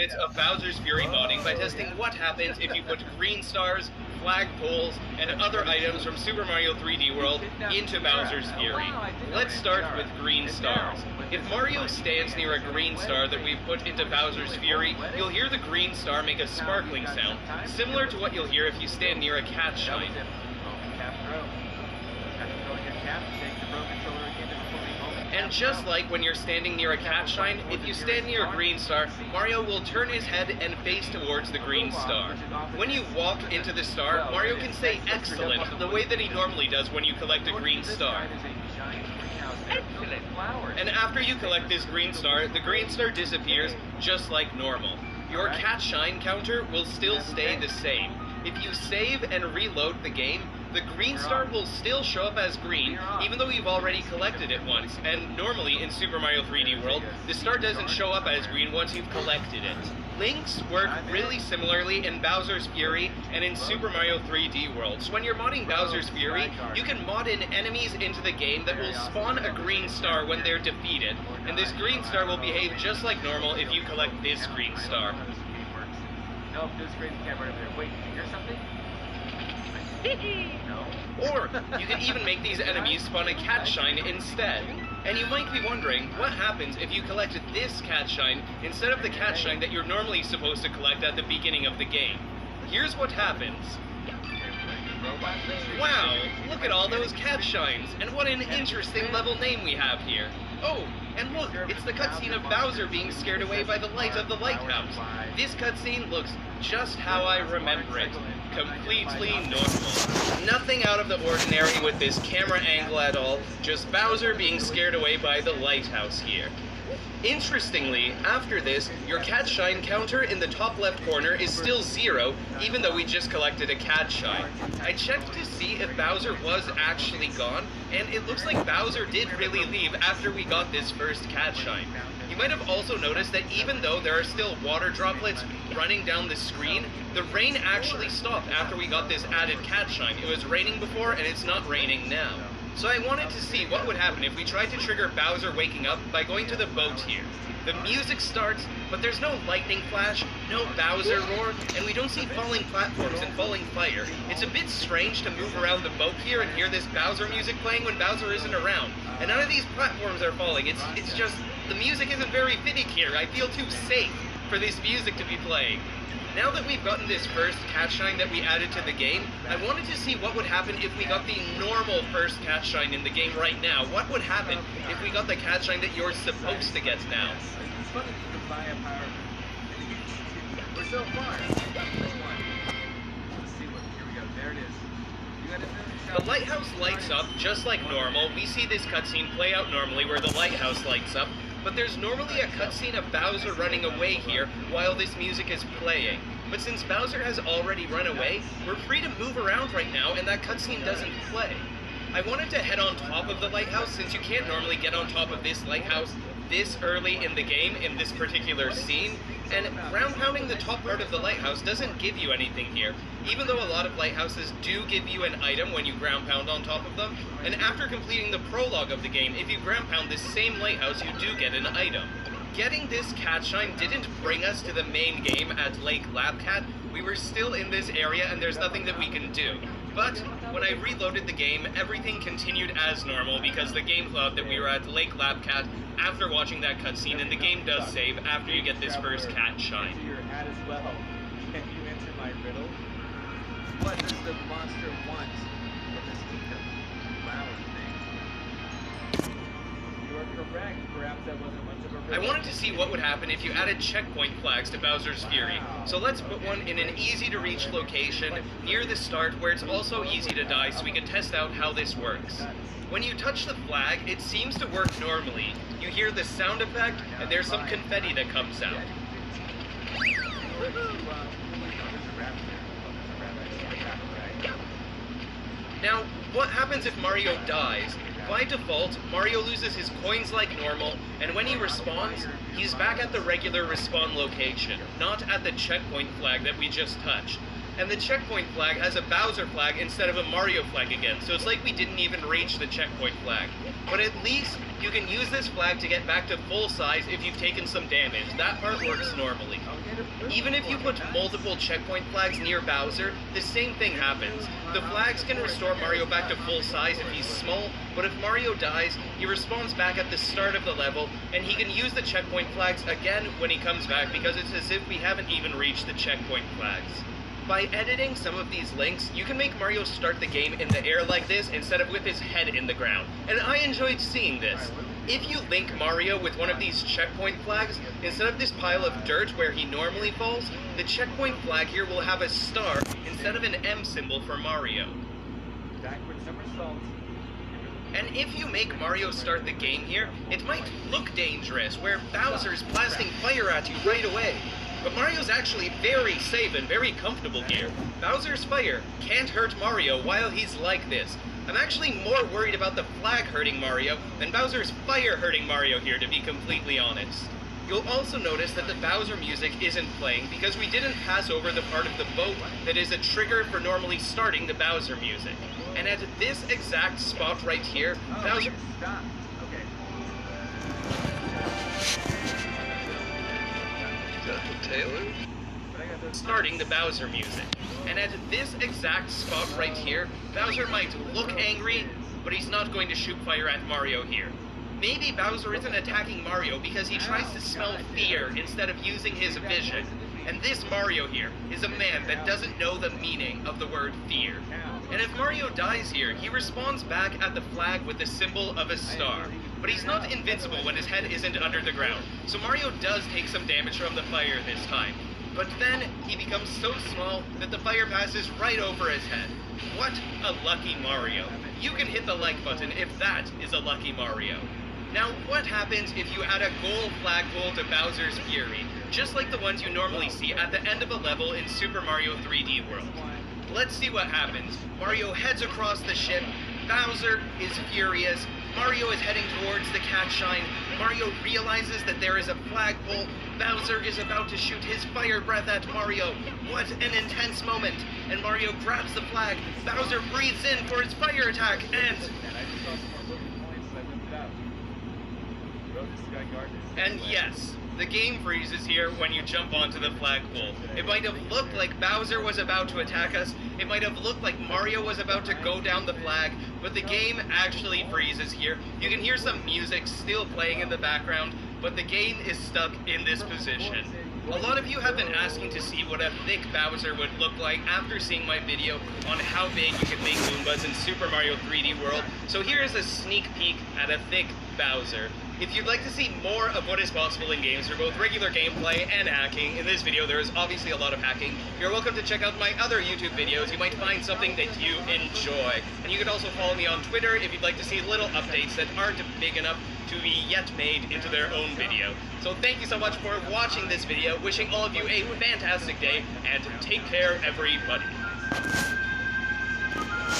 benefits of Bowser's Fury modding by testing what happens if you put green stars, flagpoles, and other items from Super Mario 3D World into Bowser's Fury. Let's start with green stars. If Mario stands near a green star that we've put into Bowser's Fury, you'll hear the green star make a sparkling sound, similar to what you'll hear if you stand near a cat shine. And just like when you're standing near a cat shine, if you stand near a green star, Mario will turn his head and face towards the green star. When you walk into the star, Mario can say excellent, the way that he normally does when you collect a green star. And after you collect this green star, the green star disappears just like normal. Your cat shine counter will still stay the same. If you save and reload the game, the green star will still show up as green, even though you've already collected it once. And normally in Super Mario 3D World, the star doesn't show up as green once you've collected it. Links work really similarly in Bowser's Fury and in Super Mario 3D World. So when you're modding Bowser's Fury, you can mod in enemies into the game that will spawn a green star when they're defeated. And this green star will behave just like normal if you collect this green star. No, this crazy cat right over there. Wait, did you hear something? No. Or, you can even make these enemies spawn a cat shine instead. And you might be wondering, what happens if you collected this cat shine instead of the cat shine that you're normally supposed to collect at the beginning of the game? Here's what happens. Wow, look at all those cat shines, and what an interesting level name we have here. Oh, and look, it's the cutscene of Bowser being scared away by the light of the lighthouse. This cutscene looks just how I remember it. Completely normal. Nothing out of the ordinary with this camera angle at all, just Bowser being scared away by the lighthouse here. Interestingly, after this, your cat shine counter in the top left corner is still 0, even though we just collected a cat shine. I checked to see if Bowser was actually gone, and it looks like Bowser did really leave after we got this first cat shine. You might have also noticed that even though there are still water droplets running down the screen, the rain actually stopped after we got this added cat shine. It was raining before, and it's not raining now. So I wanted to see what would happen if we tried to trigger Bowser waking up by going to the boat here. The music starts, but there's no lightning flash, no Bowser roar, and we don't see falling platforms and falling fire. It's a bit strange to move around the boat here and hear this Bowser music playing when Bowser isn't around. And none of these platforms are falling. It's just, the music isn't very fitting here. I feel too safe for this music to be playing. Now that we've gotten this first cat shine that we added to the game, I wanted to see what would happen if we got the normal first cat shine in the game right now. What would happen if we got the cat shine that you're supposed to get now? We're so far. Let's see what, here we go, there it is. The lighthouse lights up just like normal. We see this cutscene play out normally where the lighthouse lights up. But there's normally a cutscene of Bowser running away here while this music is playing. But since Bowser has already run away, we're free to move around right now and that cutscene doesn't play. I wanted to head on top of the lighthouse since you can't normally get on top of this lighthouse this early in the game in this particular scene, and ground pounding the top part of the lighthouse doesn't give you anything here, even though a lot of lighthouses do give you an item when you ground pound on top of them, and after completing the prologue of the game, if you ground pound this same lighthouse, you do get an item. Getting this cat shine didn't bring us to the main game at Lake Labcat. We were still in this area and there's nothing that we can do. But when I reloaded the game, everything continued as normal because the game thought that we were at Lake Labcat after watching that cutscene, and the game does save after you get this first cat shine. Your hat as well. Can you answer my riddle? What does the monster want from this flower thing? You are correct. Perhaps that wasn't much of a riddle. I wanted to see what would happen if you added checkpoint flags to Bowser's Fury. So let's put one in an easy-to-reach location near the start where it's also easy to die so we can test out how this works. When you touch the flag, it seems to work normally. You hear the sound effect, and there's some confetti that comes out. Now, what happens if Mario dies? By default, Mario loses his coins like normal, and when he respawns, he's back at the regular respawn location, not at the checkpoint flag that we just touched. And the checkpoint flag has a Bowser flag instead of a Mario flag again, so it's like we didn't even reach the checkpoint flag. But at least you can use this flag to get back to full size if you've taken some damage. That part works normally. Even if you put multiple checkpoint flags near Bowser, the same thing happens. The flags can restore Mario back to full size if he's small, but if Mario dies, he respawns back at the start of the level, and he can use the checkpoint flags again when he comes back because it's as if we haven't even reached the checkpoint flags. By editing some of these links, you can make Mario start the game in the air like this instead of with his head in the ground, and I enjoyed seeing this. If you link Mario with one of these checkpoint flags, instead of this pile of dirt where he normally falls, the checkpoint flag here will have a star instead of an M symbol for Mario. Backward somersault. And if you make Mario start the game here, it might look dangerous, where Bowser's blasting fire at you right away. But Mario's actually very safe and very comfortable here. Bowser's fire can't hurt Mario while he's like this. I'm actually more worried about the flag hurting Mario than Bowser's fire hurting Mario here, to be completely honest. You'll also notice that the Bowser music isn't playing because we didn't pass over the part of the boat that is a trigger for normally starting the Bowser music. And at this exact spot right here, Bowser... Stop. Okay. Taylor? starting the Bowser music. And at this exact spot right here, Bowser might look angry, but he's not going to shoot fire at Mario here. Maybe Bowser isn't attacking Mario because he tries to smell fear instead of using his vision. And this Mario here is a man that doesn't know the meaning of the word fear. And if Mario dies here, he respawns back at the flag with the symbol of a star. But he's not invincible when his head isn't under the ground, so Mario does take some damage from the fire this time. But then he becomes so small that the fire passes right over his head. What a lucky Mario. You can hit the like button if that is a lucky Mario. Now, what happens if you add a gold flagpole to Bowser's Fury, just like the ones you normally see at the end of a level in Super Mario 3D World? Let's see what happens. Mario heads across the ship, Bowser is furious, Mario is heading towards the cat shine, Mario realizes that there is a flagpole, Bowser is about to shoot his fire breath at Mario. What an intense moment! And Mario grabs the flag, Bowser breathes in for his fire attack, and yes, the game freezes here when you jump onto the flagpole. It might have looked like Bowser was about to attack us, it might have looked like Mario was about to go down the flag, but the game actually freezes here. You can hear some music still playing in the background, but the game is stuck in this position. A lot of you have been asking to see what a thick Bowser would look like after seeing my video on how big you could make Goombas in Super Mario 3D World, so here is a sneak peek at a thick Bowser. If you'd like to see more of what is possible in games for both regular gameplay and hacking, in this video there is obviously a lot of hacking. You're welcome to check out my other YouTube videos. You might find something that you enjoy. And you can also follow me on Twitter if you'd like to see little updates that aren't big enough to be yet made into their own video. So thank you so much for watching this video, wishing all of you a fantastic day, and take care everybody.